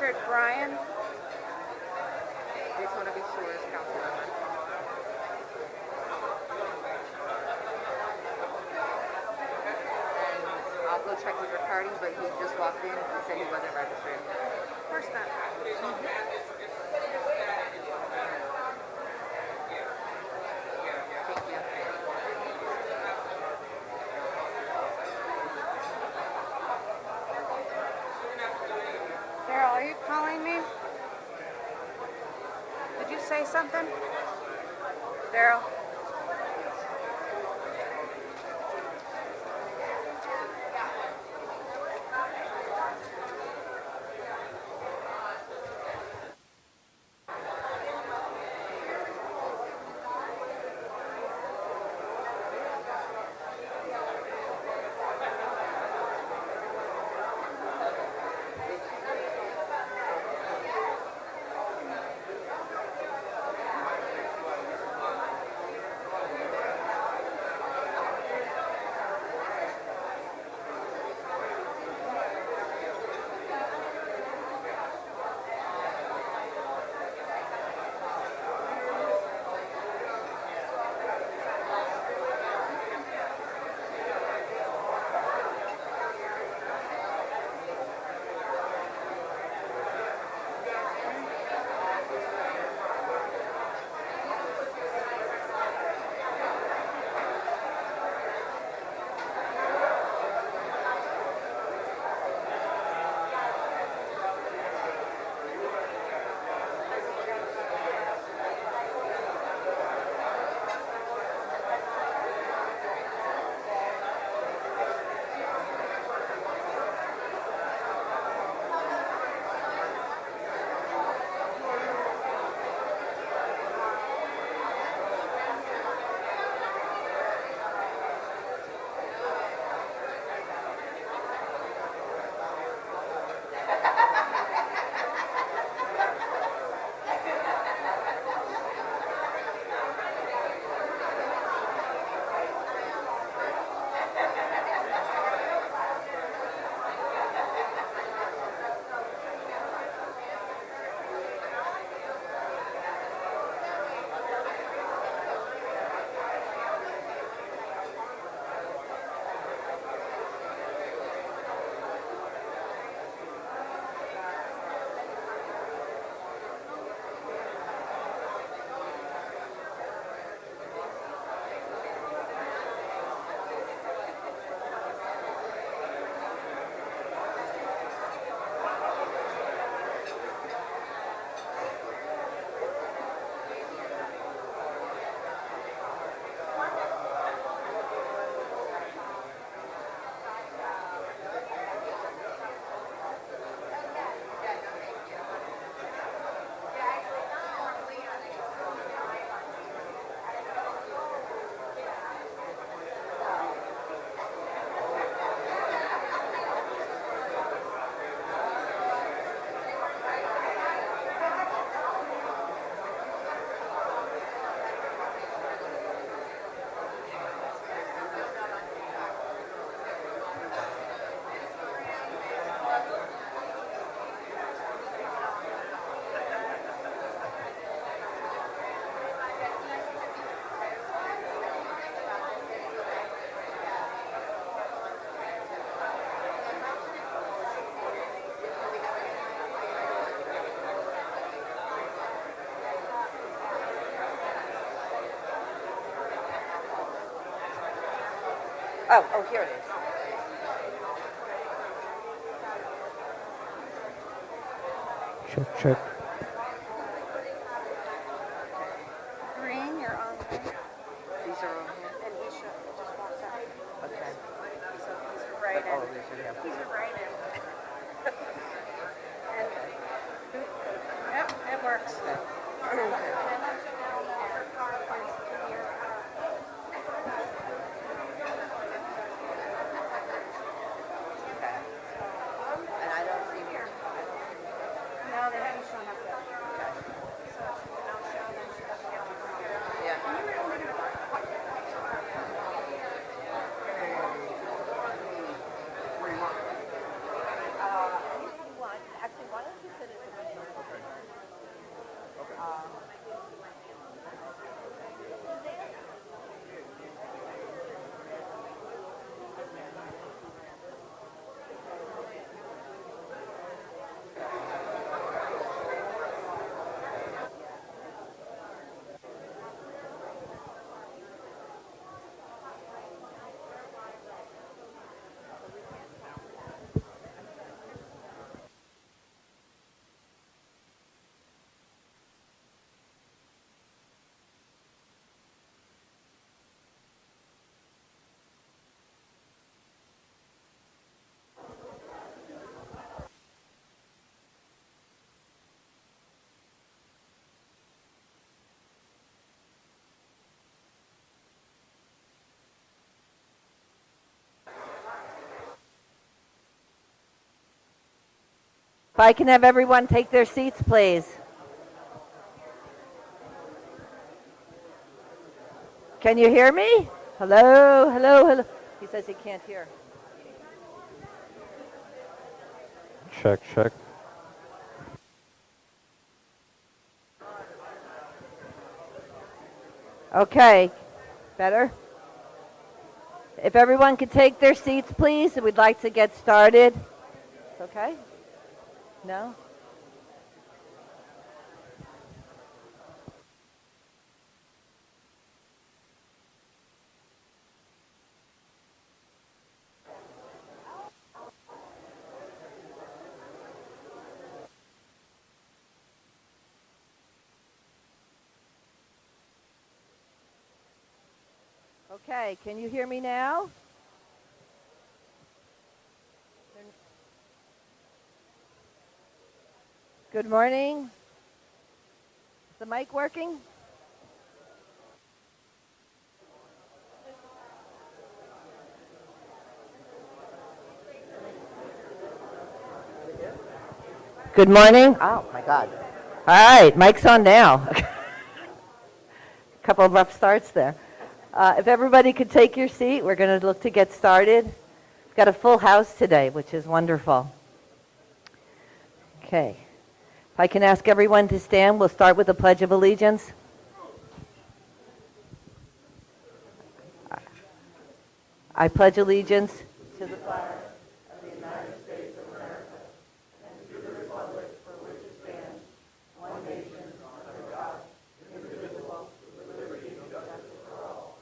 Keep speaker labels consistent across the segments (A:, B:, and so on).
A: Richard Bryan.
B: Just want to be sure it's council member. And I'll go check his recording, but he just walked in and said he wasn't registered.
A: Of course not.
B: Thank you.
A: Daryl, are you calling me? Did you say something? Daryl?
B: Oh, here it is.
C: Check.
A: Green, you're on there.
B: These are all here.
A: And he should just walk out.
B: Okay.
A: So he's a write-in.
B: Oh, these are him.
A: He's a write-in. And, yep, it works.
B: And I don't see here.
A: No, they haven't shown up yet. So if she don't show, then she doesn't get to come up.
B: Yeah.
D: Actually, why don't you sit in
C: If I can have everyone take their seats, please. Can you hear me? Hello, hello, hello. He says he can't hear.
D: Check, check.
C: Okay, better? If everyone could take their seats, please, we'd like to get started. Okay? No? Okay, can you hear me now? Good morning. Is the mic working? Good morning. Oh, my God. All right, mic's on now. A couple of rough starts there. If everybody could take your seat, we're going to look to get started. We've got a full house today, which is wonderful. Okay. If I can ask everyone to stand, we'll start with the Pledge of Allegiance. I pledge allegiance to the flag of the United States of America and to the republic for which it stands, one nation, under God, indivisible, with liberty and justice for all.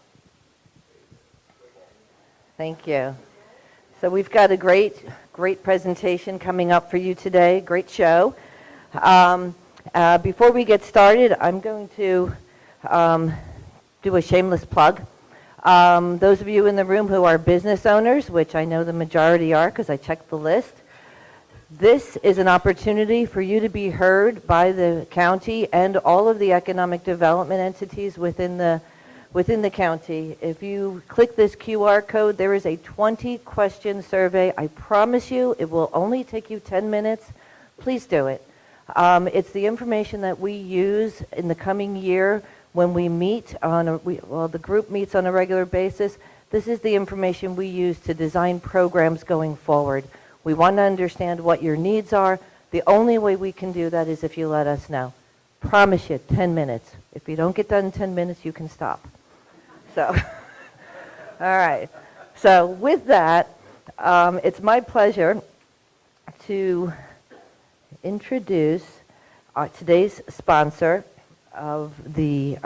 C: Thank you. So we've got a great presentation coming up for you today, great show. Before we get started, I'm going to do a shameless plug. Those of you in the room who are business owners, which I know the majority are because I checked the list, this is an opportunity for you to be heard by the county and all of the economic development entities within the county. If you click this QR code, there is a 20-question survey. I promise you it will only take you 10 minutes. Please do it. It's the information that we use in the coming year when we meet the group meets on a regular basis. This is the information we use to design programs going forward. We want to understand what your needs are. The only way we can do that is if you let us know. Promise you 10 minutes. If you don't get done in 10 minutes, you can stop. So, all right. So with that, it's my pleasure to introduce today's sponsor of the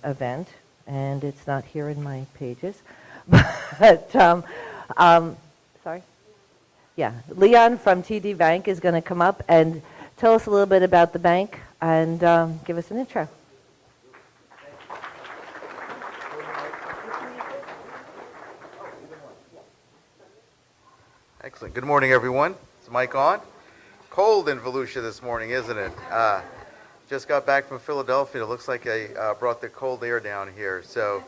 C: event, and it's not here in my pages, but sorry? Yeah, Leon from TD Bank is going to come up and tell us a little bit about the bank and give us an intro.
E: Excellent. Good morning, everyone. Is the mic on? Cold in Volusia this morning, isn't it? Just got back from Philadelphia. It looks like I brought the cold air down here. So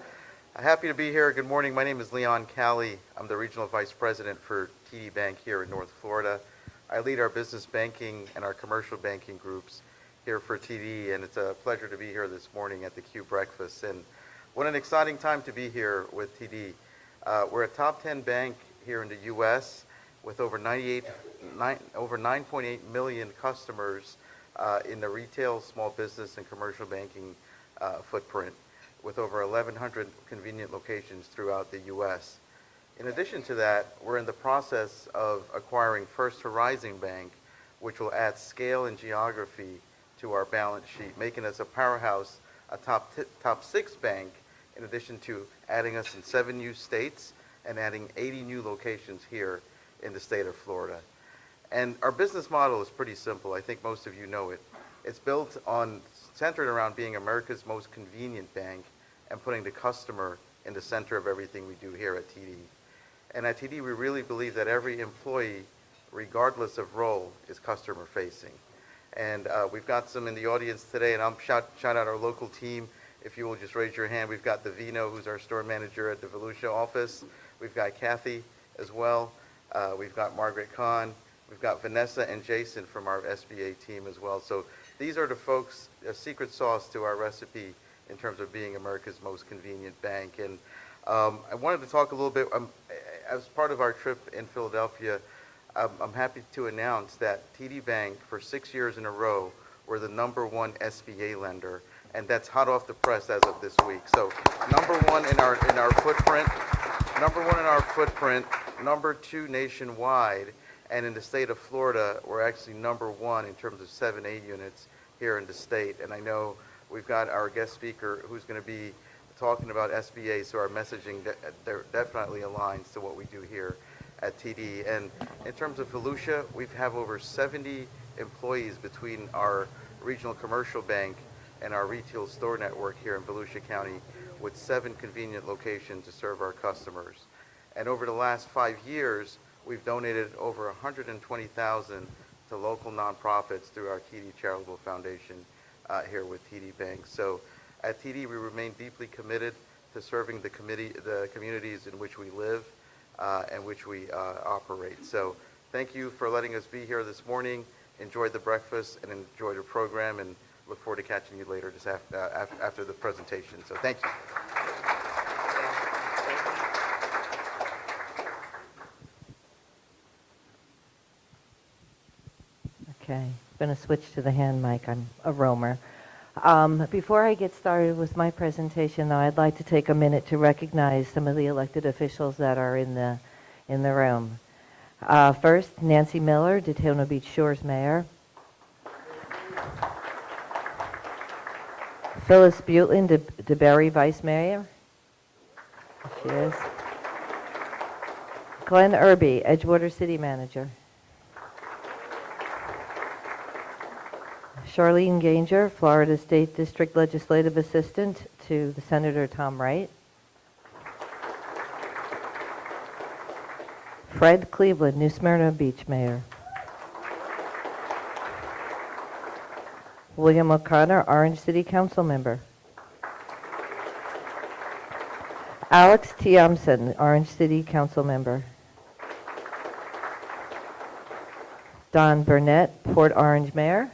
E: happy to be here. Good morning. My name is Leon Calley. I'm the Regional Vice President for TD Bank here in North Florida. I lead our business banking and our commercial banking groups here for TD, and it's a pleasure to be here this morning at the Q Breakfast. And what an exciting time to be here with TD. We're a top 10 bank here in the U.S. with over 9.8 million customers in the retail, small business, and commercial banking footprint, with over 1,100 convenient locations throughout the U.S. In addition to that, we're in the process of acquiring First Horizon Bank, which will add scale and geography to our balance sheet, making us a powerhouse, a top 6 bank, in addition to adding us in 7 new states and adding 80 new locations here in the state of Florida. And our business model is pretty simple. I think most of you know it. It's centered around being America's most convenient bank and putting the customer in the center of everything we do here at TD. And at TD, we really believe that every employee, regardless of role, is customer facing. And we've got some in the audience today, and I'll shout out our local team. If you will just raise your hand. We've got Davino, who's our store manager at the Volusia office. We've got Kathy as well. We've got Margaret Kahn, We've got Vanessa and Jason from our SBA team as well. So these are the folks, a secret sauce to our recipe in terms of being America's most convenient bank. And I wanted to talk a little bit, as part of our trip in Philadelphia, I'm happy to announce that TD Bank, for 6 years in a row, we're the #1 SBA lender, and that's hot off the press as of this week. So #1 in our footprint, #2 nationwide, and in the state of Florida, we're actually #1 in terms of 7A units here in the state. And I know we've got our guest speaker who's going to be talking about SBA, so our messaging definitely aligns to what we do here at TD. And in terms of Volusia, we have over 70 employees between our regional commercial bank and our retail store network here in Volusia County, with 7 convenient locations to serve our customers. And over the last 5 years, we've donated over $120,000 to local nonprofits through our TD Charitable Foundation here with TD Bank. So at TD, we remain deeply committed to serving the communities in which we live and which we operate. So thank you for letting us be here this morning. Enjoy the breakfast and enjoy the program, and look forward to catching you later just after the presentation. So thank you.
C: Okay, I'm going to switch to the hand mic. I'm a roamer. Before I get started with my presentation, though, I'd like to take a minute to recognize some of the elected officials that are in the room. First, Nancy Miller, Daytona Beach Shores Mayor. Phyllis Butlin, DeBerry Vice Mayor. There she is. Glenn Irby, Edgewater City Manager. Charlene Ganger, Florida State District Legislative Assistant to the Senator Tom Wright. Fred Cleveland, New Smyrna Beach Mayor. William O'Connor, Orange City Council Member. Alex Tiamson, Orange City Council Member. Don Burnett, Port Orange Mayor.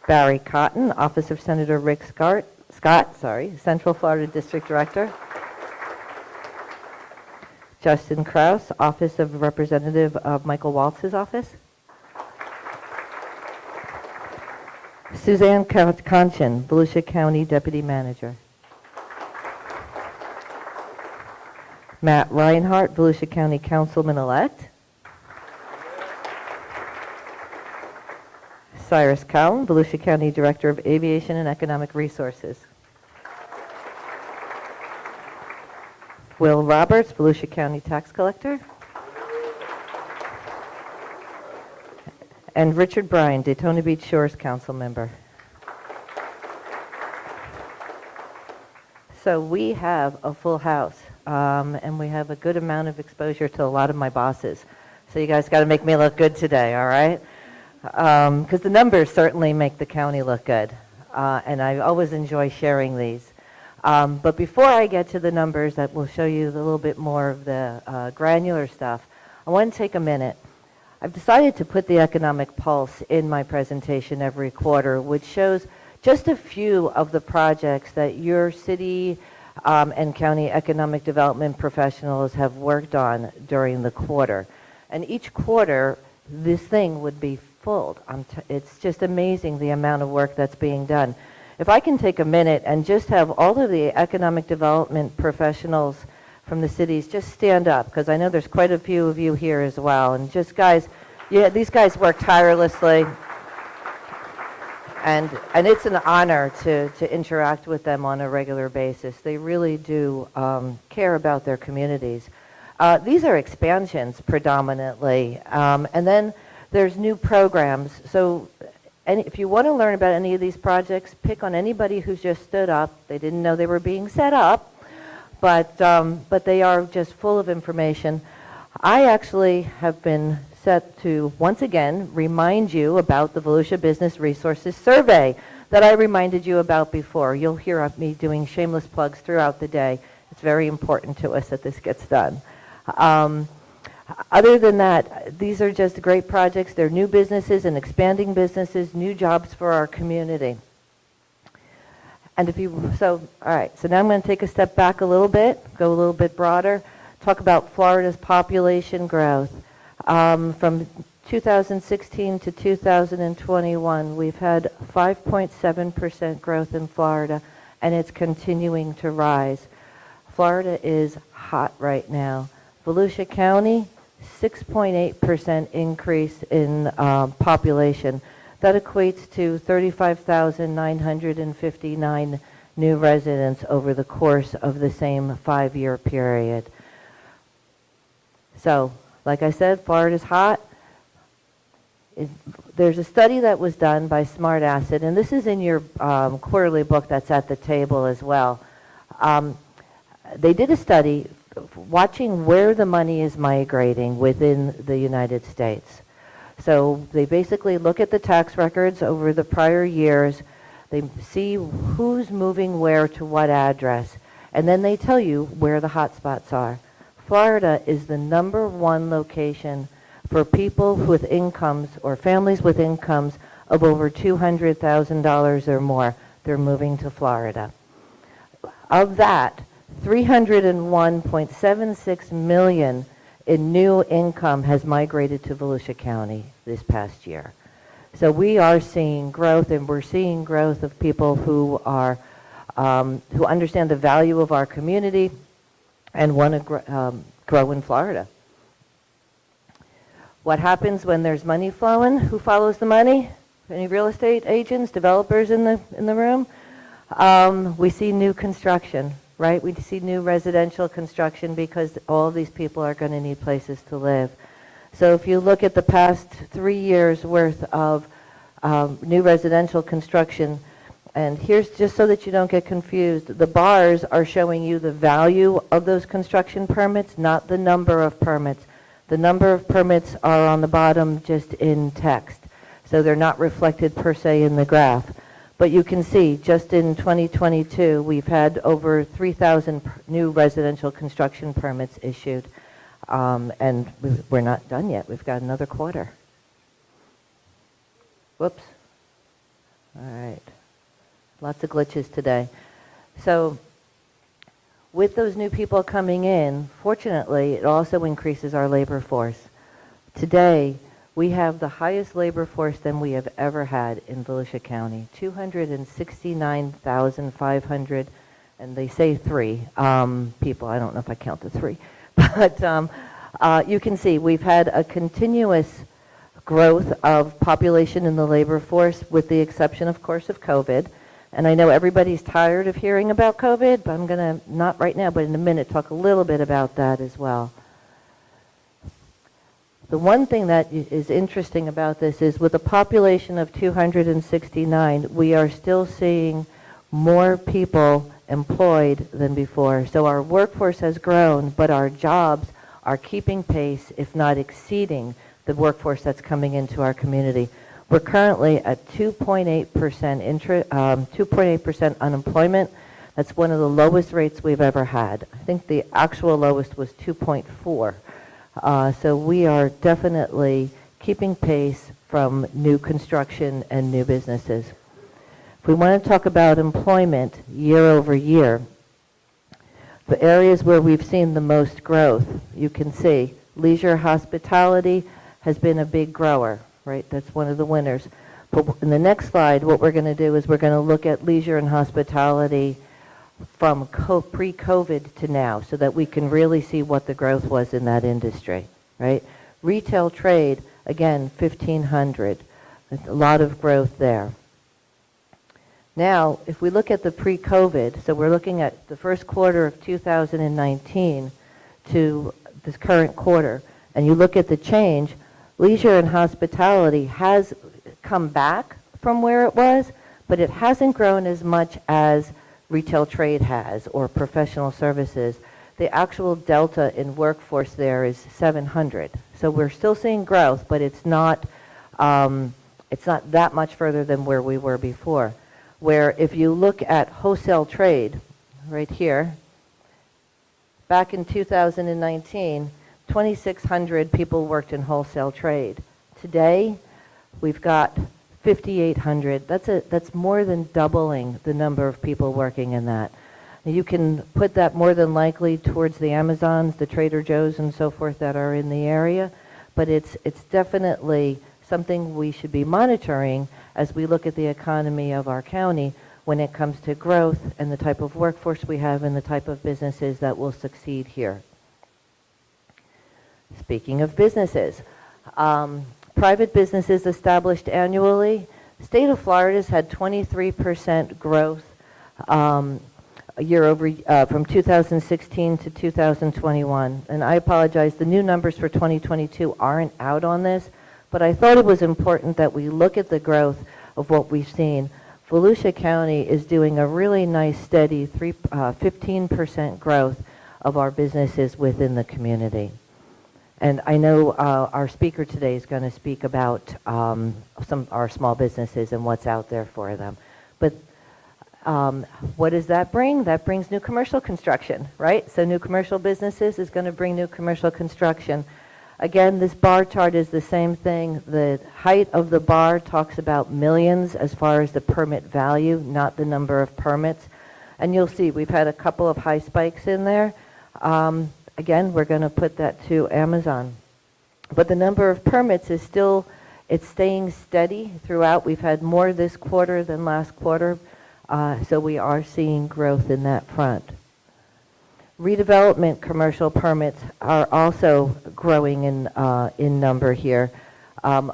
C: Barry Cotton, Office of Senator Rick Scott, Central Florida District Director. Justin Krause, Office of Representative of Michael Waltz's office. Suzanne Conchin, Volusia County Deputy Manager. Matt Reinhardt, Volusia County Councilman-elect. Cyrus Cowan, Volusia County Director of Aviation and Economic Resources. Will Roberts, Volusia County Tax Collector. And Richard Bryan, Daytona Beach Shores Council Member. So we have a full house, and we have a good amount of exposure to a lot of my bosses. So you guys got to make me look good today, all right? Because the numbers certainly make the county look good, and I always enjoy sharing these. But before I get to the numbers that will show you a little bit more of the granular stuff, I want to take a minute. I've decided to put the economic pulse in my presentation every quarter, which shows just a few of the projects that your city and county economic development professionals have worked on during the quarter. And each quarter, this thing would be full. It's just amazing the amount of work that's being done. If I can take a minute and just have all of the economic development professionals from the cities just stand up, because I know there's quite a few of you here as well. And just guys, yeah, these guys work tirelessly. And it's an honor to interact with them on a regular basis. They really do care about their communities. These are expansions predominantly. And then there's new programs. So if you want to learn about any of these projects, pick on anybody who's just stood up. They didn't know they were being set up, but they are just full of information. I actually have been set to, once again, remind you about the Volusia Business Resources Survey that I reminded you about before. You'll hear me doing shameless plugs throughout the day. It's very important to us that this gets done. Other than that, these are just great projects. They're new businesses and expanding businesses, new jobs for our community. And all right, so now I'm going to take a step back a little bit, go a little bit broader, talk about Florida's population growth. From 2016 to 2021, we've had 5.7% growth in Florida, and it's continuing to rise. Florida is hot right now. Volusia County, 6.8% increase in population. That equates to 35,959 new residents over the course of the same 5-year period. So, like I said, Florida's hot. There's a study that was done by Smart Asset, and this is in your quarterly book that's at the table as well. They did a study watching where the money is migrating within the United States. So they basically look at the tax records over the prior years. They see who's moving where to what address, and then they tell you where the hot spots are. Florida is the #1 location for people with incomes or families with incomes of over $200,000 or more. They're moving to Florida. Of that, 301.76 million in new income has migrated to Volusia County this past year. So we are seeing growth, and we're seeing growth of people who are who understand the value of our community and want to grow in Florida. What happens when there's money flowing? Who follows the money? Any real estate agents, developers in the room? We see new construction, right? We see new residential construction because all of these people are going to need places to live. So if you look at the past 3 years worth of new residential construction, and here's just so that you don't get confused, the bars are showing you the value of those construction permits, not the number of permits. The number of permits are on the bottom just in text, so they're not reflected per se in the graph. But you can see, just in 2022, we've had over 3,000 new residential construction permits issued, and we're not done yet. We've got another quarter. Whoops. All right. Lots of glitches today. So with those new people coming in, fortunately, it also increases our labor force. Today, we have the highest labor force than we have ever had in Volusia County, 269,500, and they say 3 people. I don't know if I count the 3. But you can see we've had a continuous growth of population in the labor force, with the exception, of course, of COVID. And I know everybody's tired of hearing about COVID, but I'm going to, not right now, but in a minute, talk a little bit about that as well. The one thing that is interesting about this is with a population of 269, we are still seeing more people employed than before. So our workforce has grown, but our jobs are keeping pace, if not exceeding, the workforce that's coming into our community. We're currently at 2.8% unemployment. That's one of the lowest rates we've ever had. I think the actual lowest was 2.4. So we are definitely keeping pace from new construction and new businesses. If we want to talk about employment year over year, the areas where we've seen the most growth, you can see leisure hospitality has been a big grower, right? That's one of the winners. But in the next slide, what we're going to do is we're going to look at leisure and hospitality from pre-COVID to now, so that we can really see what the growth was in that industry, right? Retail trade, again, 1,500. A lot of growth there. Now, if we look at the pre-COVID, so we're looking at the first quarter of 2019 to this current quarter, and you look at the change, leisure and hospitality has come back from where it was, but it hasn't grown as much as retail trade has, or professional services. The actual delta in workforce there is 700. So we're still seeing growth, but it's not that much further than where we were before. Where if you look at wholesale trade, right here, back in 2019, 2,600 people worked in wholesale trade. Today, we've got 5,800. That's more than doubling the number of people working in that. You can put that more than likely towards the Amazons, the Trader Joe's, and so forth that are in the area, but it's definitely something we should be monitoring as we look at the economy of our county when it comes to growth and the type of workforce we have and the type of businesses that will succeed here. Speaking of businesses, private businesses established annually, state of Florida's had 23% growth from 2016 to 2021. And I apologize, the new numbers for 2022 aren't out on this, but I thought it was important that we look at the growth of what we've seen. Volusia County is doing a really nice, steady 15% growth of our businesses within the community. And I know our speaker today is going to speak about some of our small businesses and what's out there for them. But what does that bring? That brings new commercial construction, right? So new commercial businesses is going to bring new commercial construction. Again, this bar chart is the same thing. The height of the bar talks about millions as far as the permit value, not the number of permits. And you'll see we've had a couple of high spikes in there. Again, we're going to put that to Amazon. But the number of permits is still, it's staying steady throughout. We've had more this quarter than last quarter, so we are seeing growth in that front. Redevelopment commercial permits are also growing in number here.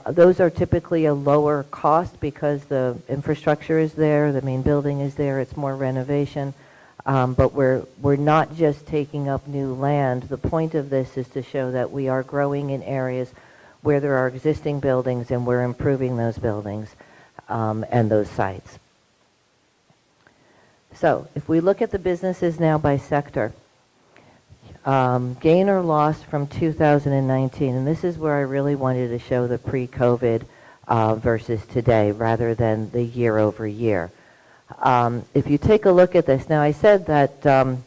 C: Those are typically a lower cost because the infrastructure is there, the main building is there, it's more renovation. But we're not just taking up new land. The point of this is to show that we are growing in areas where there are existing buildings and we're improving those buildings and those sites. So if we look at the businesses now by sector, gain or loss from 2019, and this is where I really wanted to show the pre-COVID versus today rather than the year over year. If you take a look at this, now I said that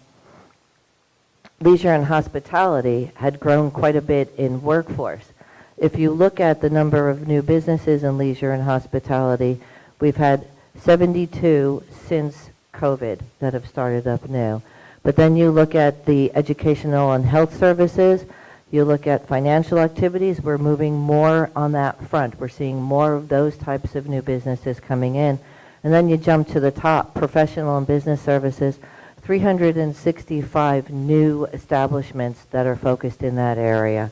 C: leisure and hospitality had grown quite a bit in workforce. If you look at the number of new businesses in leisure and hospitality, we've had 72 since COVID that have started up new. But then you look at the educational and health services, you look at financial activities, we're moving more on that front. We're seeing more of those types of new businesses coming in. And then you jump to the top, professional and business services, 365 new establishments that are focused in that area.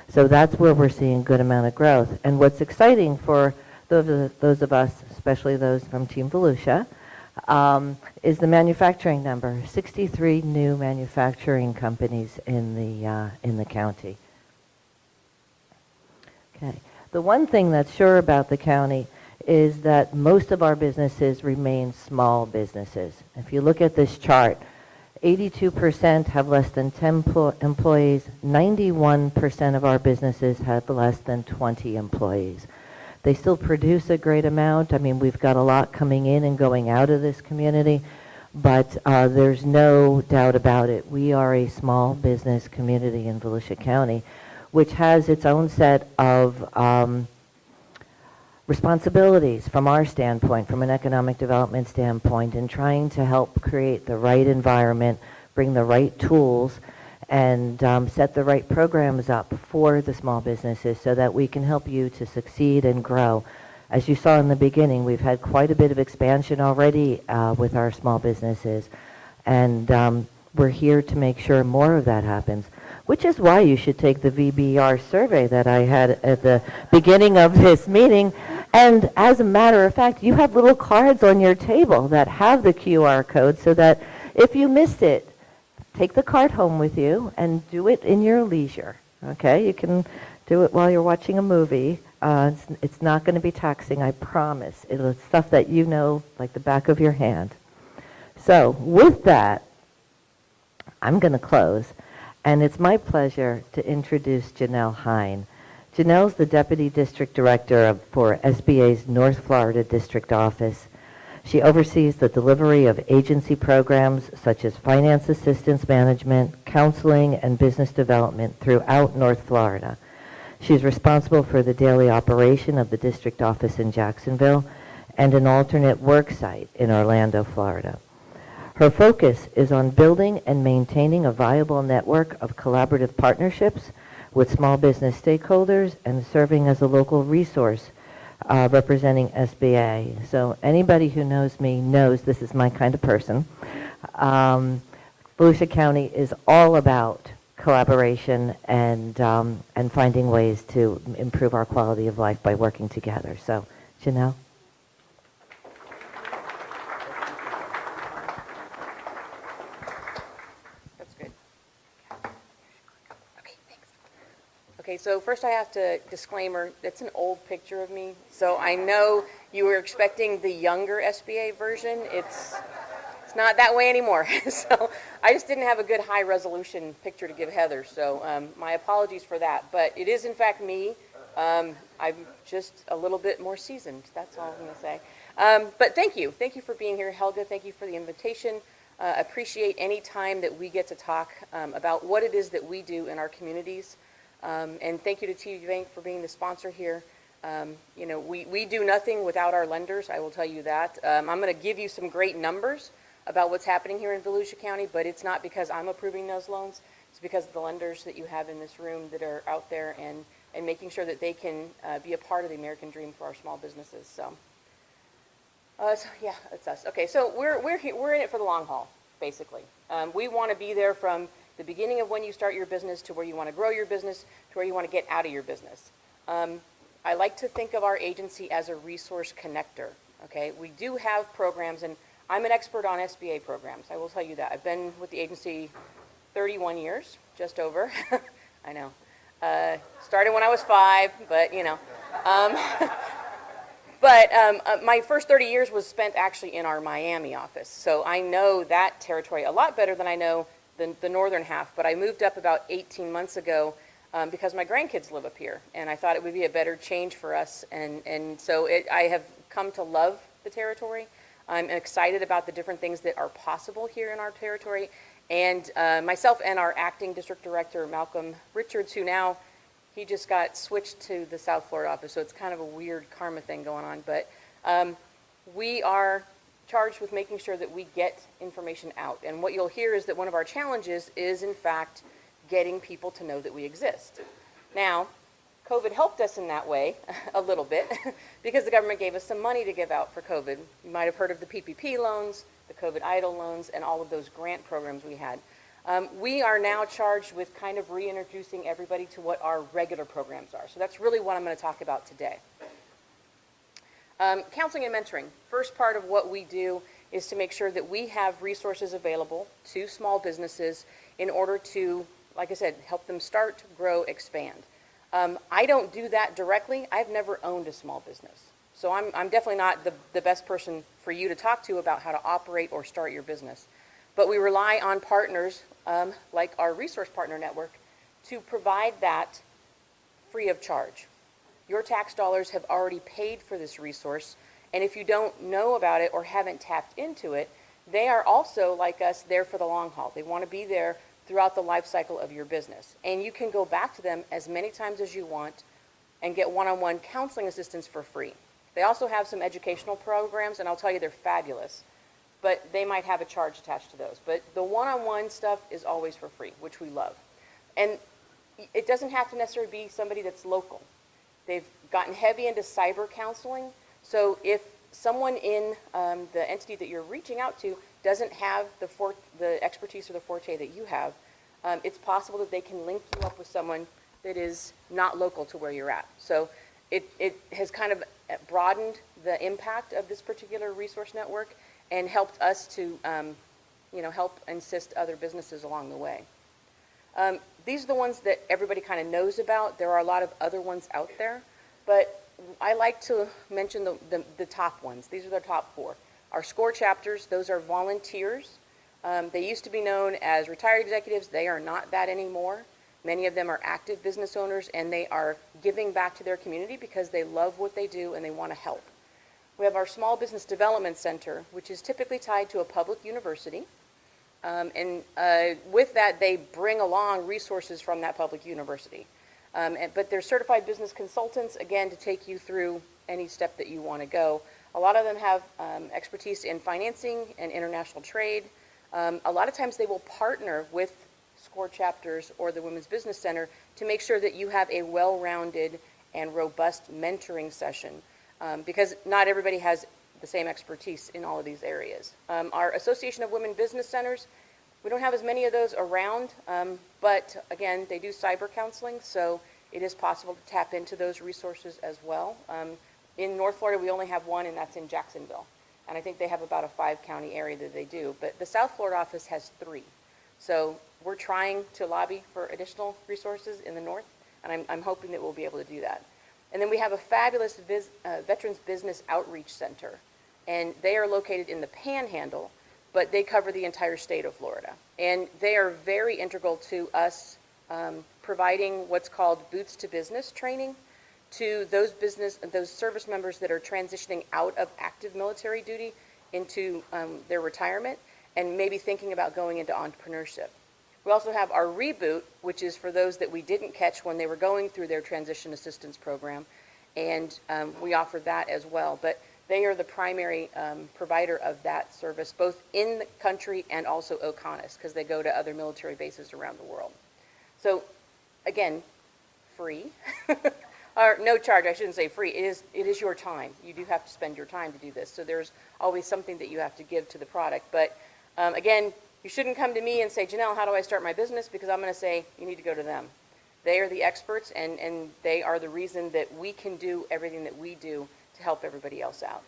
C: So that's where we're seeing a good amount of growth. And what's exciting for those of us, especially those from Team Volusia, is the manufacturing number. 63 new manufacturing companies in the county. Okay. The one thing that's sure about the county is that most of our businesses remain small businesses. If you look at this chart, 82% have less than 10 employees, 91% of our businesses have less than 20 employees. They still produce a great amount. I mean, we've got a lot coming in and going out of this community, but there's no doubt about it. We are a small business community in Volusia County, which has its own set of responsibilities from our standpoint, from an economic development standpoint, in trying to help create the right environment, bring the right tools, and set the right programs up for the small businesses so that we can help you to succeed and grow. As you saw in the beginning, we've had quite a bit of expansion already with our small businesses, and we're here to make sure more of that happens, which is why you should take the VBR survey that I had at the beginning of this meeting. And as a matter of fact, you have little cards on your table that have the QR code so that if you missed it, take the card home with you and do it in your leisure. Okay? You can do it while you're watching a movie. It's not going to be taxing, I promise. It's stuff that you know like the back of your hand. So with that, I'm going to close. And it's my pleasure to introduce Janel Hein. Janel's the Deputy District Director for SBA's North Florida District Office. She oversees the delivery of agency programs such as finance assistance management, counseling, and business development throughout North Florida. She's responsible for the daily operation of the district office in Jacksonville and an alternate work site in Orlando, Florida. Her focus is on building and maintaining a viable network of collaborative partnerships with small business stakeholders and serving as a local resource representing SBA. So anybody who knows me knows this is my kind of person. Volusia County is all about collaboration and finding ways to improve our quality of life by working together. So, Janel?
F: That's good. Okay, thanks. Okay, so first I have to disclaimer, that's an old picture of me. So I know you were expecting the younger SBA version. It's not that way anymore. So I just didn't have a good high resolution picture to give Heather. So my apologies for that. But it is in fact me. I'm just a little bit more seasoned. That's all I'm going to say. But thank you. Thank you for being here, Helga. Thank you for the invitation. Appreciate any time that we get to talk about what it is that we do in our communities. And thank you to TD Bank for being the sponsor here. You know, we do nothing without our lenders, I will tell you that. I'm going to give you some great numbers about what's happening here in Volusia County, but it's not because I'm approving those loans. It's because of the lenders that you have in this room that are out there and making sure that they can be a part of the American dream for our small businesses. So yeah, it's us. Okay, so we're in it for the long haul, basically. We want to be there from the beginning of when you start your business to where you want to grow your business to where you want to get out of your business. I like to think of our agency as a resource connector. Okay, we do have programs, and I'm an expert on SBA programs. I will tell you that. I've been with the agency 31 years, just over. I know. Started when I was 5, but you know. But my first 30 years was spent actually in our Miami office. So I know that territory a lot better than I know the northern half. But I moved up about 18 months ago because my grandkids live up here. And I thought it would be a better change for us. And so I have come to love the territory. I'm excited about the different things that are possible here in our territory. And myself and our acting district director, Malcolm Richards, who now, he just got switched to the South Florida office, so it's kind of a weird karma thing going on. But we are charged with making sure that we get information out. And what you'll hear is that one of our challenges is, in fact, getting people to know that we exist. Now, COVID helped us in that way a little bit because the government gave us some money to give out for COVID. You might have heard of the PPP loans, the COVID EIDL loans, and all of those grant programs we had. We are now charged with kind of reintroducing everybody to what our regular programs are. So that's really what I'm going to talk about today. Counseling and mentoring. First part of what we do is to make sure that we have resources available to small businesses in order to, like I said, help them start, grow, expand. I don't do that directly. I've never owned a small business. So I'm definitely not the best person for you to talk to about how to operate or start your business. But we rely on partners like our Resource Partner Network to provide that free of charge. Your tax dollars have already paid for this resource, and if you don't know about it or haven't tapped into it, they are also, like us, there for the long haul. They want to be there throughout the life cycle of your business. And you can go back to them as many times as you want and get one-on-one counseling assistance for free. They also have some educational programs, and I'll tell you they're fabulous. But they might have a charge attached to those. But the one-on-one stuff is always for free, which we love. And it doesn't have to necessarily be somebody that's local. They've gotten heavy into cyber counseling. So if someone in the entity that you're reaching out to doesn't have the expertise or the forte that you have, it's possible that they can link you up with someone that is not local to where you're at. So it has kind of broadened the impact of this particular resource network and helped us to, help assist other businesses along the way. These are the ones that everybody kind of knows about. There are a lot of other ones out there, but I like to mention the top ones. These are the top 4. Our SCORE chapters, those are volunteers. They used to be known as retired executives. They are not that anymore. Many of them are active business owners, and they are giving back to their community because they love what they do and they want to help. We have our Small Business Development Center, which is typically tied to a public university. With that, they bring along resources from that public university. But they're certified business consultants, again, to take you through any step that you want to go. A lot of them have expertise in financing and international trade. A lot of times they will partner with SCORE chapters or the Women's Business Center to make sure that you have a well-rounded and robust mentoring session, because not everybody has the same expertise in all of these areas. Our Association of Women Business Centers, we don't have as many of those around, but again, they do cyber counseling, so it is possible to tap into those resources as well. In North Florida, we only have one, and that's in Jacksonville. And I think they have about a 5-county area that they do. But the South Florida office has 3. So we're trying to lobby for additional resources in the north, and I'm hoping that we'll be able to do that. And then we have a fabulous Veterans Business Outreach Center. And they are located in the Panhandle, but they cover the entire state of Florida. And they are very integral to us providing what's called Boots to Business training to those service members that are transitioning out of active military duty into their retirement and maybe thinking about going into entrepreneurship. We also have our Reboot, which is for those that we didn't catch when they were going through their transition assistance program, and we offer that as well. But they are the primary provider of that service, both in the country and also OCONUS, because they go to other military bases around the world. So, again, free. Or no charge, I shouldn't say free. It is your time. You do have to spend your time to do this. So there's always something that you have to give to the product. But again, you shouldn't come to me and say, Janelle, how do I start my business? Because I'm going to say, you need to go to them. They are the experts, and they are the reason that we can do everything that we do to help everybody else out.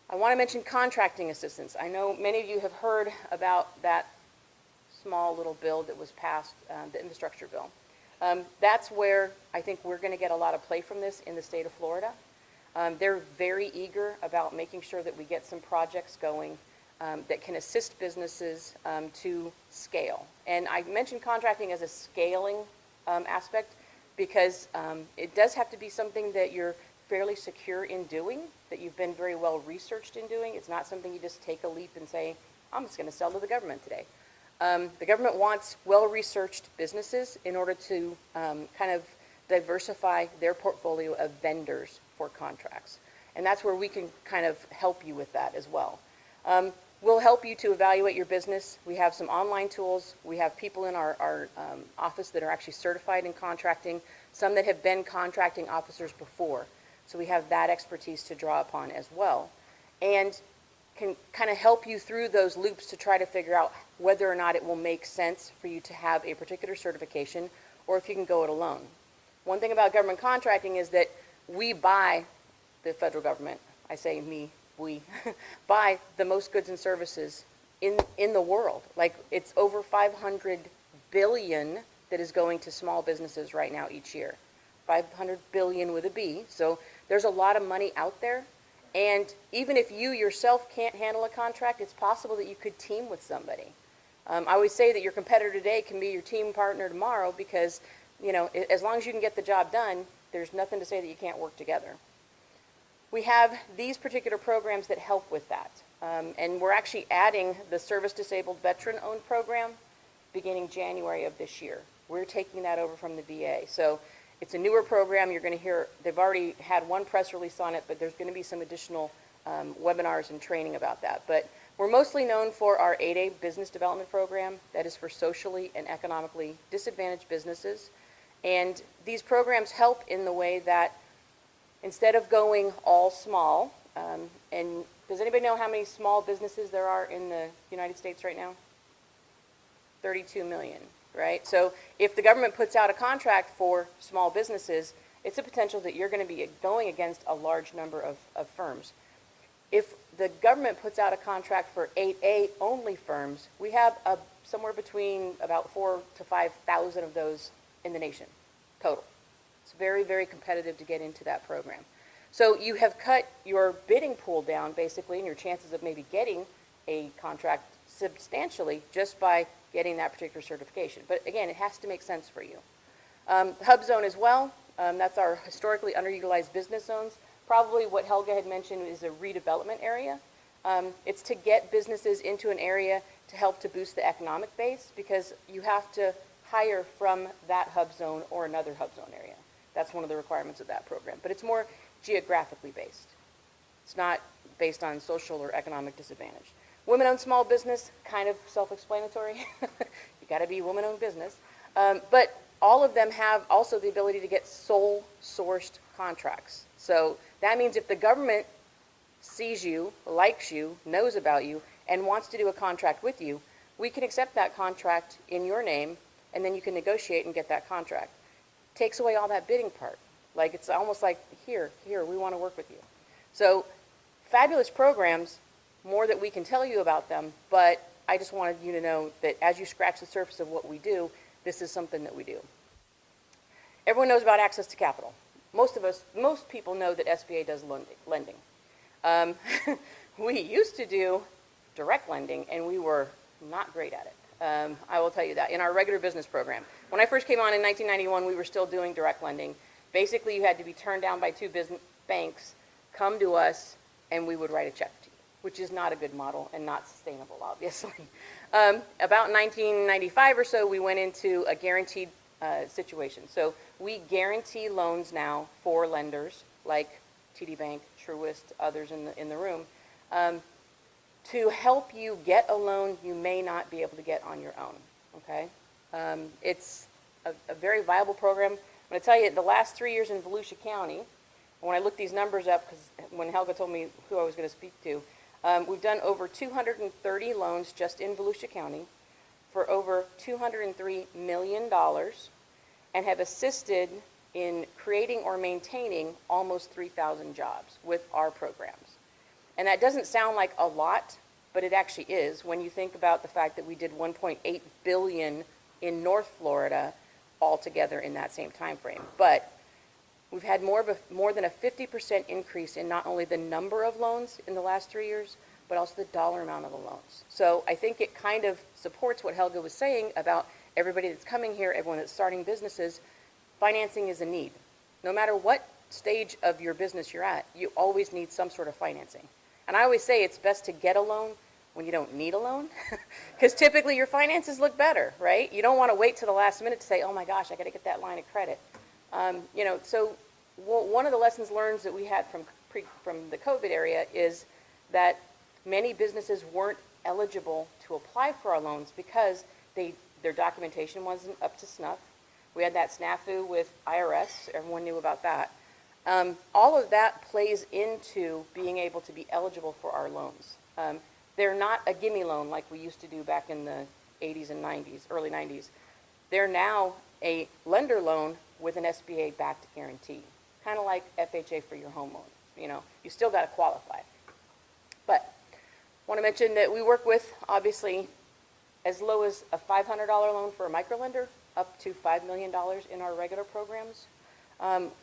F: I want to mention contracting assistance. I know many of you have heard about that small little bill that was passed, the infrastructure bill. That's where I think we're going to get a lot of play from this in the state of Florida. They're very eager about making sure that we get some projects going that can assist businesses to scale. And I mentioned contracting as a scaling aspect because it does have to be something that you're fairly secure in doing, that you've been very well researched in doing. It's not something you just take a leap and say, I'm just going to sell to the government today. The government wants well-researched businesses in order to kind of diversify their portfolio of vendors for contracts. And that's where we can kind of help you with that as well. We'll help you to evaluate your business. We have some online tools. We have people in our office that are actually certified in contracting, some that have been contracting officers before. So we have that expertise to draw upon as well. And can kind of help you through those loops to try to figure out whether or not it will make sense for you to have a particular certification or if you can go it alone. One thing about government contracting is that we buy, the federal government, I say me, we, buy the most goods and services in the world. Like, it's over $500 billion that is going to small businesses right now each year. 500 billion with a B. So there's a lot of money out there. And even if you yourself can't handle a contract, it's possible that you could team with somebody. I always say that your competitor today can be your team partner tomorrow because, you know, as long as you can get the job done, there's nothing to say that you can't work together. We have these particular programs that help with that. And we're actually adding the Service Disabled Veteran-Owned program beginning January of this year. We're taking that over from the VA. So it's a newer program. You're going to hear, they've already had one press release on it, but there's going to be some additional webinars and training about that. But we're mostly known for our 8A business development program that is for socially and economically disadvantaged businesses. And these programs help in the way that instead of going all small, and does anybody know how many small businesses there are in the United States right now? 32 million. Right? So if the government puts out a contract for small businesses, it's a potential that you're going to be going against a large number of firms. If the government puts out a contract for 8A only firms, we have somewhere between about 4,000 to 5,000 of those in the nation, total. It's very, very competitive to get into that program. So you have cut your bidding pool down, basically, and your chances of maybe getting a contract substantially just by getting that particular certification. But again, it has to make sense for you. Hub Zone as well, that's our historically underutilized business zones. probably what Helga had mentioned is a redevelopment area. It's to get businesses into an area to help to boost the economic base, because you have to hire from that hub zone or another hub zone area. That's one of the requirements of that program. But it's more geographically based. It's not based on social or economic disadvantage. Women-owned small business, kind of self-explanatory. You got to be woman-owned business. But all of them have also the ability to get sole-sourced contracts. So that means if the government sees you, likes you, knows about you, and wants to do a contract with you, we can accept that contract in your name, and then you can negotiate and get that contract. Takes away all that bidding part. Like, it's almost like, here, we want to work with you. So, fabulous programs, more that we can tell you about them, but I just wanted you to know that as you scratch the surface of what we do, this is something that we do. Everyone knows about access to capital. Most people know that SBA does lending. We used to do direct lending, and we were not great at it. I will tell you that. In our regular business program, when I first came on in 1991, we were still doing direct lending. Basically, you had to be turned down by two business banks, come to us, and we would write a check to you, which is not a good model and not sustainable, obviously. About 1995 or so, we went into a guaranteed situation. So we guarantee loans now for lenders like TD Bank, Truist, others in the room, to help you get a loan you may not be able to get on your own, okay? It's a very viable program. I'm going to tell you, the last 3 years in Volusia County, when I looked these numbers up, because when Helga told me who I was going to speak to, we've done over 230 loans just in Volusia County for over $203 million and have assisted in creating or maintaining almost 3,000 jobs with our programs. And that doesn't sound like a lot, but it actually is when you think about the fact that we did $1.8 billion in North Florida altogether in that same time frame. But we've had more than a 50% increase in not only the number of loans in the last 3 years, but also the dollar amount of the loans. So I think it kind of supports what Helga was saying about everybody that's coming here, everyone that's starting businesses. Financing is a need. No matter what stage of your business you're at, you always need some sort of financing. And I always say it's best to get a loan when you don't need a loan, because typically your finances look better, right? You don't want to wait till the last minute to say, oh my gosh, I got to get that line of credit. So one of the lessons learned that we had from the COVID area is that many businesses weren't eligible to apply for our loans because their documentation wasn't up to snuff. We had that snafu with IRS. Everyone knew about that. All of that plays into being able to be eligible for our loans. They're not a gimme loan like we used to do back in the 80s and 90s, early 90s. They're now a lender loan with an SBA-backed guarantee, kind of like FHA for your home loan. You still got to qualify. But I want to mention that we work with, obviously, as low as a $500 loan for a microlender, up to $5 million in our regular programs,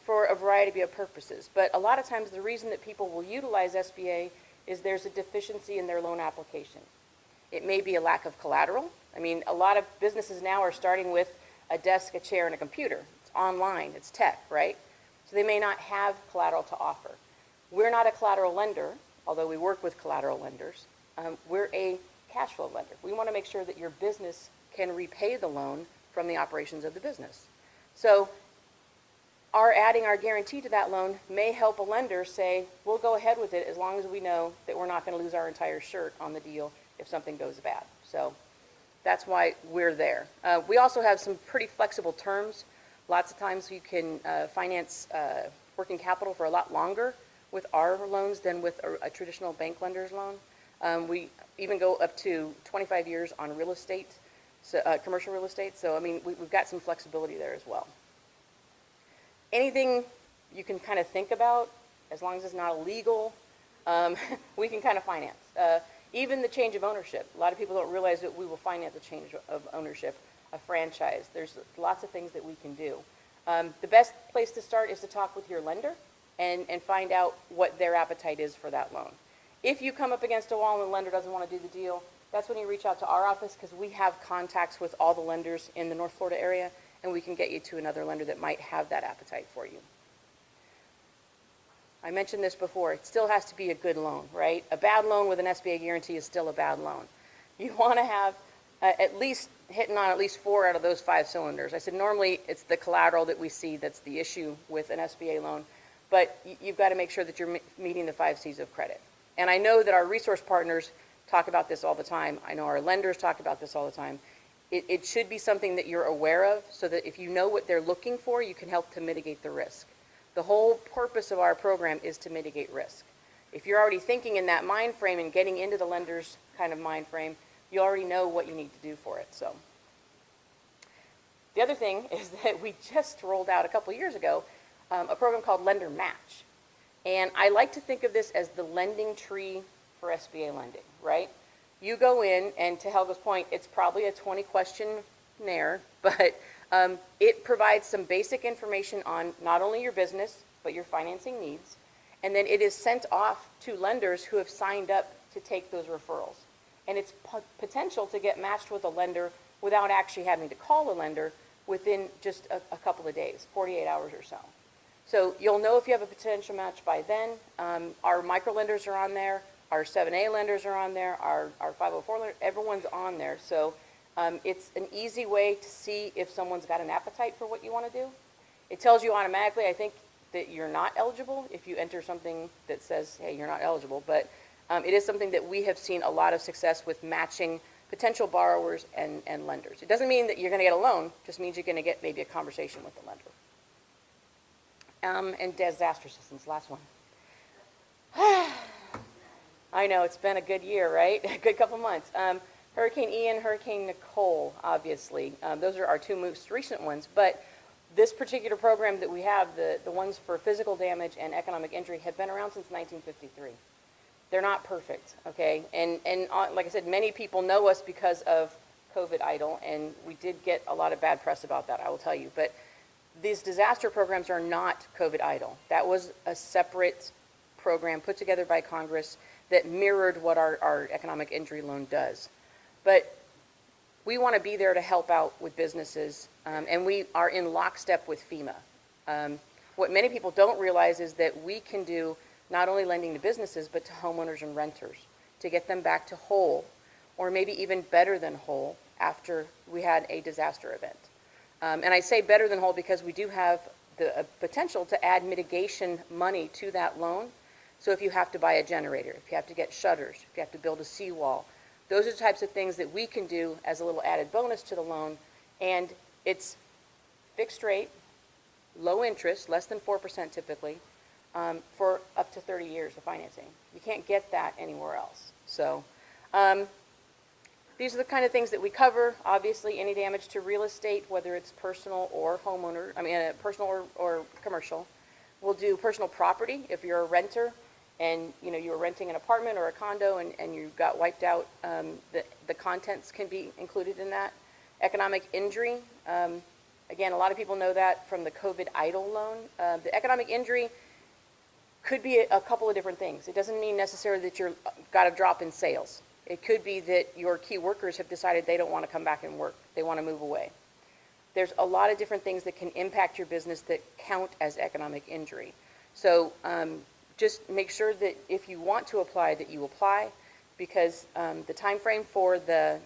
F: for a variety of purposes. But a lot of times the reason that people will utilize SBA is there's a deficiency in their loan application. It may be a lack of collateral. I mean, a lot of businesses now are starting with a desk, a chair, and a computer. It's online, it's tech, right? So they may not have collateral to offer. We're not a collateral lender, although we work with collateral lenders. We're a cash flow lender. We want to make sure that your business can repay the loan from the operations of the business. So adding our guarantee to that loan may help a lender say, we'll go ahead with it as long as we know that we're not going to lose our entire shirt on the deal if something goes bad. So that's why we're there. We also have some pretty flexible terms. Lots of times you can finance working capital for a lot longer with our loans than with a traditional bank lender's loan. We even go up to 25 years on real estate, so, commercial real estate. So, I mean, we've got some flexibility there as well. Anything you can kind of think about, as long as it's not illegal, we can kind of finance. Even the change of ownership. A lot of people don't realize that we will finance a change of ownership, a franchise. There's lots of things that we can do. The best place to start is to talk with your lender and find out what their appetite is for that loan. If you come up against a wall and the lender doesn't want to do the deal, that's when you reach out to our office, because we have contacts with all the lenders in the North Florida area, and we can get you to another lender that might have that appetite for you. I mentioned this before, it still has to be a good loan, right? A bad loan with an SBA guarantee is still a bad loan. You want to have at least hitting on at least 4 out of those 5 cylinders. I said normally it's the collateral that we see that's the issue with an SBA loan, but you've got to make sure that you're meeting the 5 C's of credit. And I know that our resource partners talk about this all the time. I know our lenders talk about this all the time. It should be something that you're aware of so that if you know what they're looking for, you can help to mitigate the risk. The whole purpose of our program is to mitigate risk. If you're already thinking in that mind frame and getting into the lender's kind of mind frame, you already know what you need to do for it. So the other thing is that we just rolled out a couple years ago a program called Lender Match. And I like to think of this as the lending tree for SBA lending, right? You go in, and to Helga's point, it's probably a 20-questionnaire, but it provides some basic information on not only your business, but your financing needs. And then it is sent off to lenders who have signed up to take those referrals. And it's potential to get matched with a lender without actually having to call a lender within just a couple of days, 48 hours or so. So you'll know if you have a potential match by then. Our micro lenders are on there. Our 7A lenders are on there. Our 504 lenders, everyone's on there. So it's an easy way to see if someone's got an appetite for what you want to do. It tells you automatically, I think, that you're not eligible if you enter something that says, hey, you're not eligible. But it is something that we have seen a lot of success with matching potential borrowers and lenders. It doesn't mean that you're going to get a loan, it just means you're going to get maybe a conversation with the lender. And disaster assistance, last one. I know, it's been a good year, right? A good couple months. Hurricane Ian, Hurricane Nicole, obviously. Those are our 2 most recent ones. But this particular program that we have, the ones for physical damage and economic injury, have been around since 1953. They're not perfect, okay? And like I said, many people know us because of COVID EIDL, and we did get a lot of bad press about that, I will tell you. But these disaster programs are not COVID EIDL. That was a separate program put together by Congress that mirrored what our economic injury loan does. But we want to be there to help out with businesses, and we are in lockstep with FEMA. What many people don't realize is that we can do not only lending to businesses, but to homeowners and renters to get them back to whole, or maybe even better than whole after we had a disaster event. And I say better than whole because we do have the potential to add mitigation money to that loan. So if you have to buy a generator, if you have to get shutters, if you have to build a seawall, those are the types of things that we can do as a little added bonus to the loan. And it's fixed rate, low interest, less than 4% typically, for up to 30 years of financing. You can't get that anywhere else. So these are the kind of things that we cover. Obviously, any damage to real estate, whether it's personal or homeowner, personal or commercial. We'll do personal property if you're a renter and you were renting an apartment or a condo and you got wiped out. The contents can be included in that. Economic injury, again, a lot of people know that from the COVID EIDL loan. The economic injury could be a couple of different things. It doesn't mean necessarily that you've got a drop in sales. It could be that your key workers have decided they don't want to come back and work. They want to move away. There's a lot of different things that can impact your business that count as economic injury. So just make sure that if you want to apply, that you apply, because the time frame for the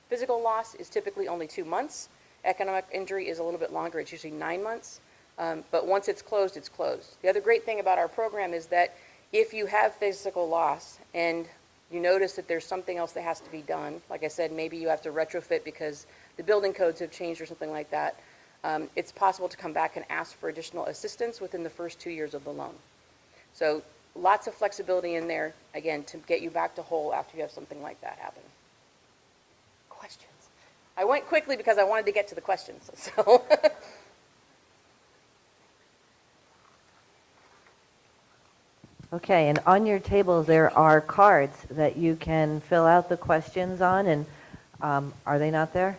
F: physical loss is typically only 2 months. Economic injury is a little bit longer. It's usually 9 months. But once it's closed, it's closed. The other great thing about our program is that if you have physical loss and you notice that there's something else that has to be done, like I said, maybe you have to retrofit because the building codes have changed or something like that, it's possible to come back and ask for additional assistance within the first 2 years of the loan. So lots of flexibility in there, again, to get you back to whole after you have something like that happen. Questions? I went quickly because I wanted to get to the questions. So.
C: Okay, and on your table there are cards that you can fill out the questions on, and are they not there?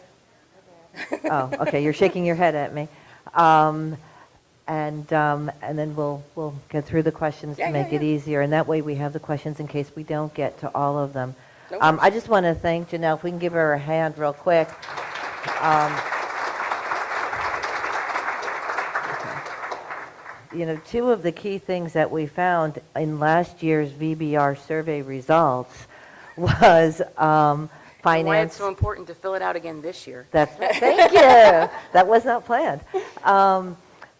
C: Oh, okay, you're shaking your head at me. And then we'll get through the questions to make it easier, and that way we have the questions in case we don't get to all of them.
F: No
C: I just want to thank Janelle, if we can give her a hand real quick. two of the key things that we found in last year's VBR survey results was
F: And why it's
C: finance.
F: so important to fill it out again this year.
C: Thank you. That was not planned.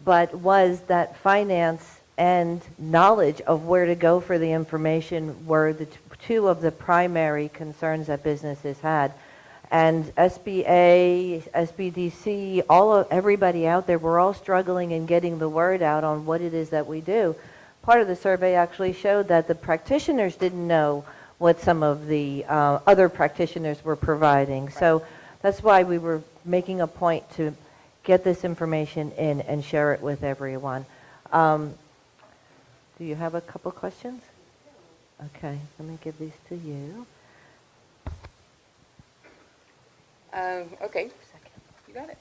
C: But was that finance and knowledge of where to go for the information were the two of the primary concerns that businesses had. And SBA, SBDC, everybody out there, we're all struggling in getting the word out on what it is that we do. Part of the survey actually showed that the practitioners didn't know what some of the other practitioners were providing. So that's why we were making a point to get this information in and share it with everyone. Do you have a couple questions? Okay, let me give these to you.
F: Okay, you got it.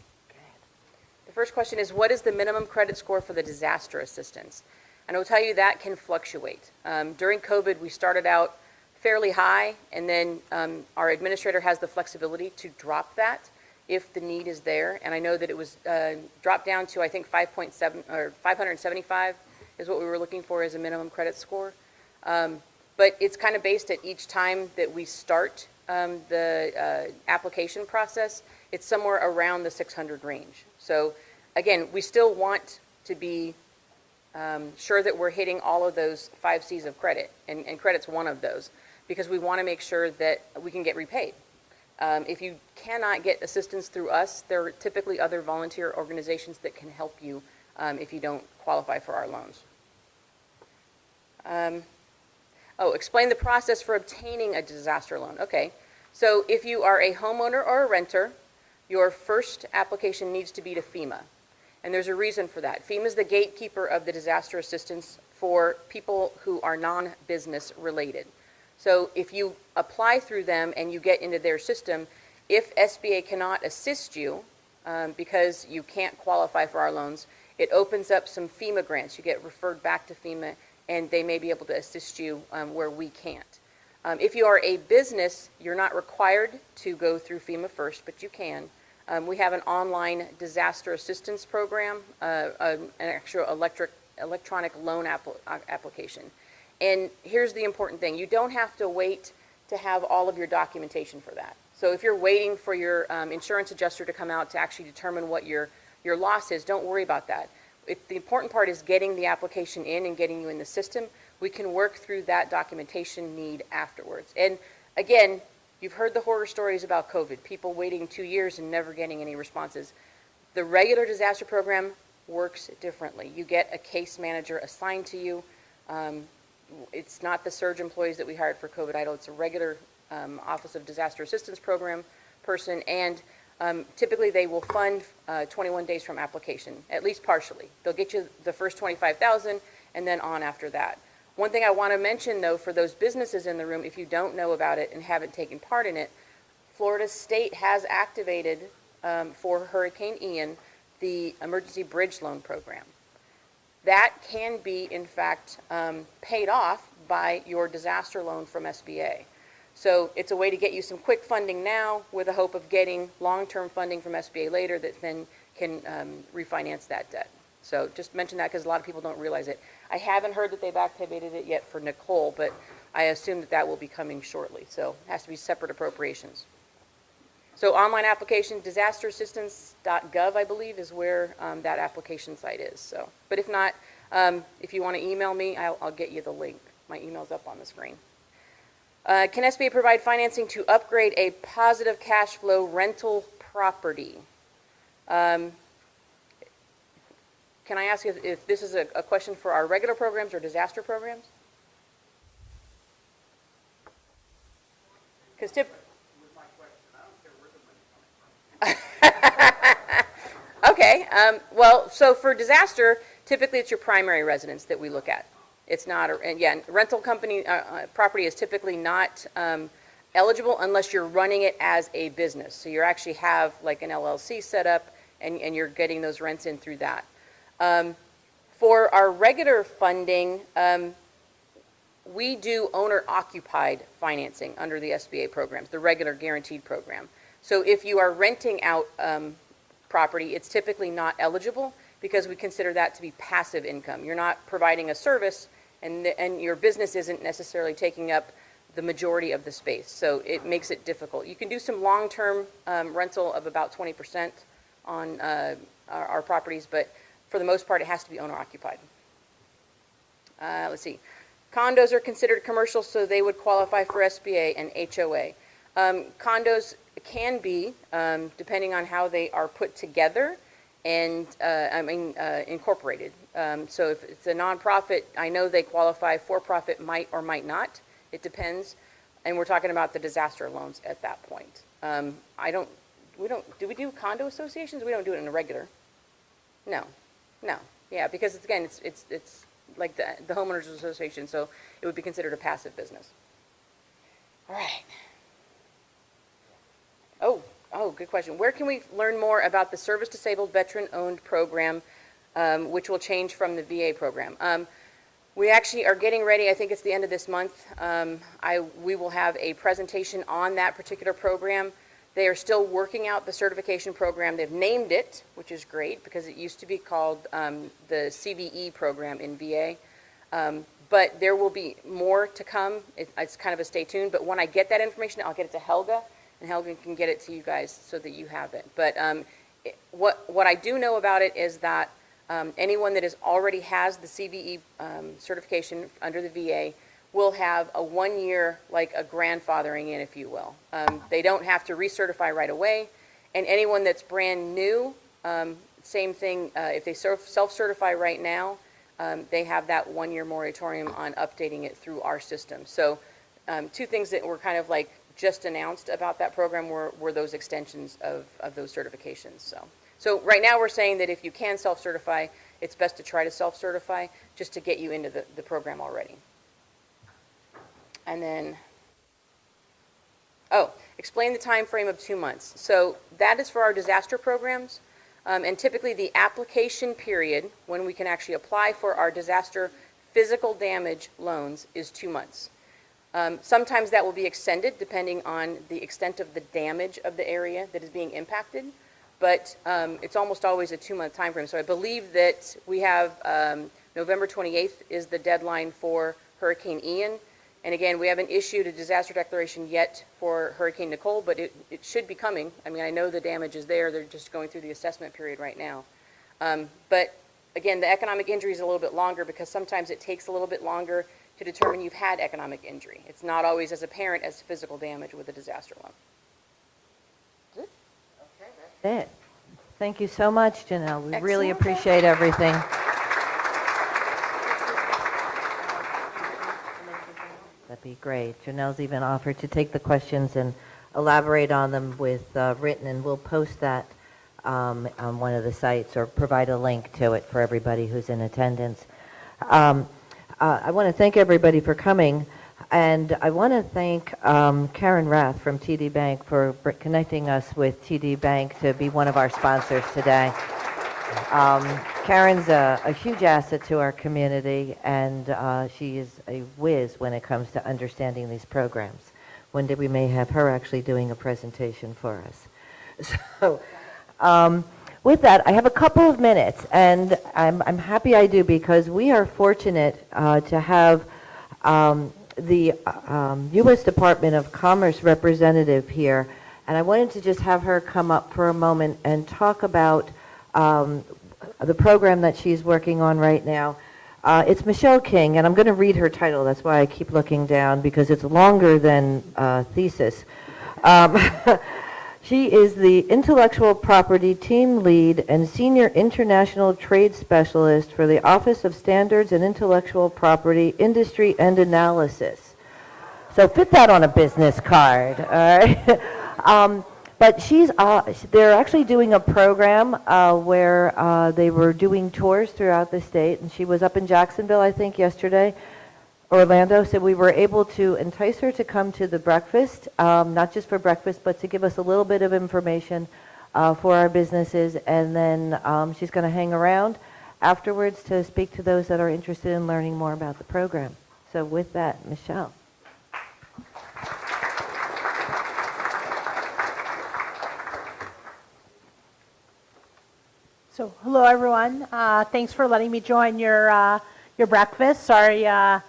F: The first question is, what is the minimum credit score for the disaster assistance? And I will tell you that can fluctuate. During COVID, we started out fairly high, and then our administrator has the flexibility to drop that if the need is there. And I know that it was dropped down to, I think, 5.7 or 575 is what we were looking for as a minimum credit score. But it's kind of based at each time that we start the application process. It's somewhere around the 600 range. So again, we still want to be sure that we're hitting all of those 5 C's of credit, and credit's one of those, because we want to make sure that we can get repaid. If you cannot get assistance through us, there are typically other volunteer organizations that can help you if you don't qualify for our loans. Explain the process for obtaining a disaster loan. Okay, so if you are a homeowner or a renter, your first application needs to be to FEMA. And there's a reason for that. FEMA is the gatekeeper of the disaster assistance for people who are non-business related. So if you apply through them and you get into their system, if SBA cannot assist you because you can't qualify for our loans, it opens up some FEMA grants. You get referred back to FEMA, and they may be able to assist you where we can't. If you are a business, you're not required to go through FEMA first, but you can. We have an online disaster assistance program, an actual electronic loan application. And here's the important thing. You don't have to wait to have all of your documentation for that. So if you're waiting for your insurance adjuster to come out to actually determine what your loss is, don't worry about that. The important part is getting the application in and getting you in the system. We can work through that documentation need afterwards. And again, you've heard the horror stories about COVID, people waiting 2 years and never getting any responses. The regular disaster program works differently. You get a case manager assigned to you. It's not the surge employees that we hired for COVID EIDL. It's a regular Office of Disaster Assistance Program person, and typically they will fund 21 days from application, at least partially. They'll get you the first $25,000 and then on after that. One thing I want to mention, though, for those businesses in the room, if you don't know about it and haven't taken part in it, Florida State has activated for Hurricane Ian the Emergency Bridge Loan Program. That can be, in fact, paid off by your disaster loan from SBA. So it's a way to get you some quick funding now with the hope of getting long-term funding from SBA later that then can refinance that debt. So just mention that because a lot of people don't realize it. I haven't heard that they've activated it yet for Nicole, but I assume that that will be coming shortly. So it has to be separate appropriations. So online application, disasterassistance.gov, I believe, is where that application site is. So, but if not, if you want to email me, I'll get you the link. My email's up on the screen. Can SBA provide financing to upgrade a positive cash flow rental property? Can I ask if this is a question for our regular programs or disaster programs? Because okay, well, so for disaster, typically it's your primary residence that we look at. It's not, rental company property is typically not eligible unless you're running it as a business. So you actually have like an LLC set up and you're getting those rents in through that. For our regular funding, we do owner-occupied financing under the SBA programs, the regular guaranteed program. So if you are renting out property, it's typically not eligible. because we consider that to be passive income. You're not providing a service, and your business isn't necessarily taking up the majority of the space, so it makes it difficult. You can do some long-term rental of about 20% on our properties, but for the most part, it has to be owner-occupied. Let's see. Condos are considered commercial, so they would qualify for SBA and HOA. Condos can be, depending on how they are put together, and incorporated. So if it's a nonprofit, I know they qualify. For-profit might or might not. It depends. And we're talking about the disaster loans at that point. Do we do condo associations? We don't do it in a regular. No. Yeah, because it's like the homeowners association, so it would be considered a passive business. All right. Oh, good question. Where can we learn more about the Service Disabled Veteran-Owned program, which will change from the VA program? We actually are getting ready. I think it's the end of this month. We will have a presentation on that particular program. They are still working out the certification program. They've named it, which is great, because it used to be called the CVE program in VA. But there will be more to come. It's kind of a stay tuned. But when I get that information, I'll get it to Helga, and Helga can get it to you guys so that you have it. But what I do know about it is that anyone that already has the CVE certification under the VA will have a 1 year, like a grandfathering in, if you will. They don't have to recertify right away. And anyone that's brand new, same thing, if they self-certify right now, they have that 1 year moratorium on updating it through our system. So two things that were kind of like just announced about that program were those extensions of those certifications. So right now we're saying that if you can self-certify, it's best to try to self-certify just to get you into the program already. And then, explain the time frame of 2 months. So that is for our disaster programs. And typically the application period when we can actually apply for our disaster physical damage loans is 2 months. Sometimes that will be extended depending on the extent of the damage of the area that is being impacted, but it's almost always a 2 month time frame. So I believe that we have November 28th is the deadline for Hurricane Ian. And again, we haven't issued a disaster declaration yet for Hurricane Nicole, but it should be coming. I mean, I know the damage is there. They're just going through the assessment period right now. But again, the economic injury is a little bit longer because sometimes it takes a little bit longer to determine you've had economic injury. It's not always as apparent as physical damage with a disaster loan.
C: That's it. Thank you so much, Janelle. We really
F: Excellent.
C: appreciate everything. That'd be great. Janelle's even offered to take the questions and elaborate on them with written, and we'll post that on one of the sites or provide a link to it for everybody who's in attendance. I want to thank everybody for coming, and I want to thank Karen Rath from TD Bank for connecting us with TD Bank to be one of our sponsors today. Karen's a huge asset to our community, and she is a whiz when it comes to understanding these programs. One day we may have her actually doing a presentation for us. So, with that, I have a couple of minutes, and I'm happy I do because we are fortunate to have the U.S. Department of Commerce representative here, and I wanted to just have her come up for a moment and talk about the program that she's working on right now. It's Michelle King, and I'm going to read her title. That's why I keep looking down, because it's longer than thesis. She is the Intellectual Property Team Lead and Senior International Trade Specialist for the Office of Standards and Intellectual Property Industry and Analysis. So fit that on a business card, all right? But they're actually doing a program where they were doing tours throughout the state, and she was up in Jacksonville, I think, yesterday, Orlando, so we were able to entice her to come to the breakfast, not just for breakfast, but to give us a little bit of information for our businesses, and then she's going to hang around afterwards to speak to those that are interested in learning more about the program. So with that, Michelle.
G: So, hello everyone. Thanks for letting me join your breakfast. Sorry, I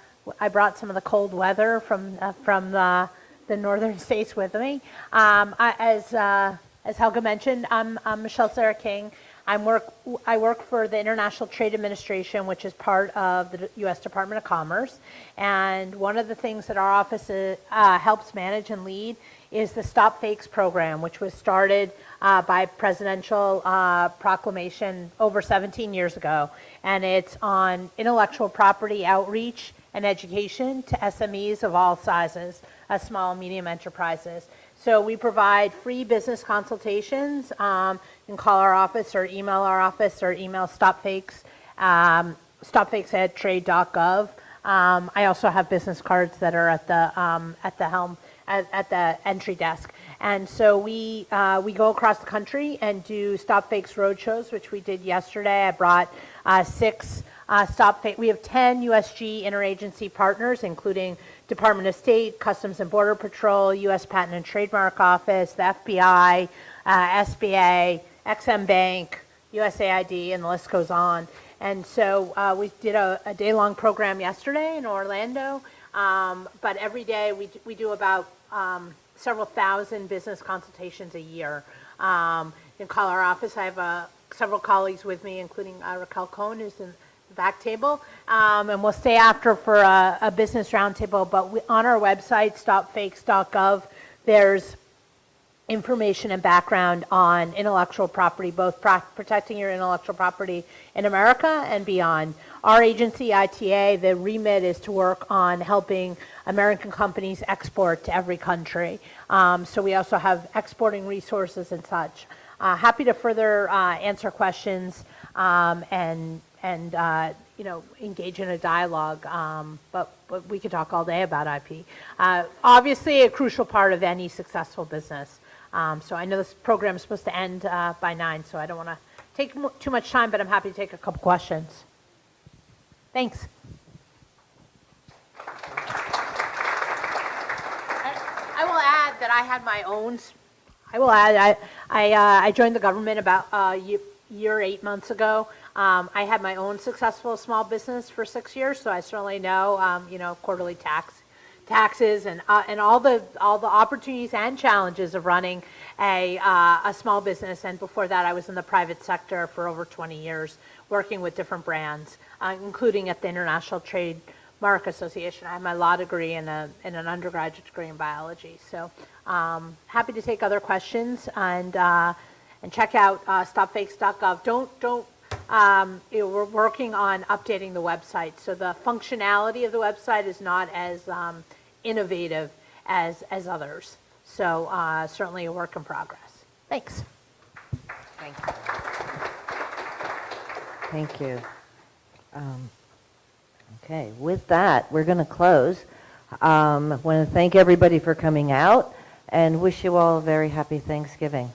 G: brought some of the cold weather from the northern states with me. As Helga mentioned, I'm Michelle Sarah King. I work for the International Trade Administration, which is part of the U.S. Department of Commerce. And one of the things that our office helps manage and lead is the Stop Fakes program, which was started by presidential proclamation over 17 years ago. And it's on intellectual property outreach and education to SMEs of all sizes, small and medium enterprises. So we provide free business consultations. You can call our office or email StopFakes, stopfakes@trade.gov. I also have business cards that are at the entry desk. And so we go across the country and do Stop Fakes roadshows, which we did yesterday. I brought 6 Stop Fake. We have 10 USG interagency partners, including Department of State, Customs and Border Patrol, U.S. Patent and Trademark Office, the FBI, SBA, XM Bank, USAID, and the list goes on. And so we did a day-long program yesterday in Orlando, but every day we do about several thousand business consultations a year. You can call our office. I have several colleagues with me, including Raquel Cohn, who's in the back table, and we'll stay after for a business roundtable. But on our website, stopfakes.gov, there's information and background on intellectual property, both protecting your intellectual property in America and beyond. Our agency, ITA, the remit is to work on helping American companies export to every country. So we also have exporting resources and such. Happy to further answer questions and engage in a dialogue. But we could talk all day about IP. Obviously, a crucial part of any successful business. So I know this program is supposed to end by 9, so I don't want to take too much time, but I'm happy to take a couple questions. Thanks. I will add that I had my own. I joined the government about a year, 8 months ago. I had my own successful small business for 6 years, so I certainly know, quarterly taxes and all the opportunities and challenges of running a small business. And before that, I was in the private sector for over 20 years, working with different brands, including at the International Trademark Association. I have my law degree and an undergraduate degree in biology. So happy to take other questions and check out stopfakes.gov. We're working on updating the website, so the functionality of the website is not as innovative as others. So certainly a work in progress. Thanks.
B: Thank you.
C: Thank you. Okay, with that, we're going to close. I want to thank everybody for coming out and wish you all a very happy Thanksgiving.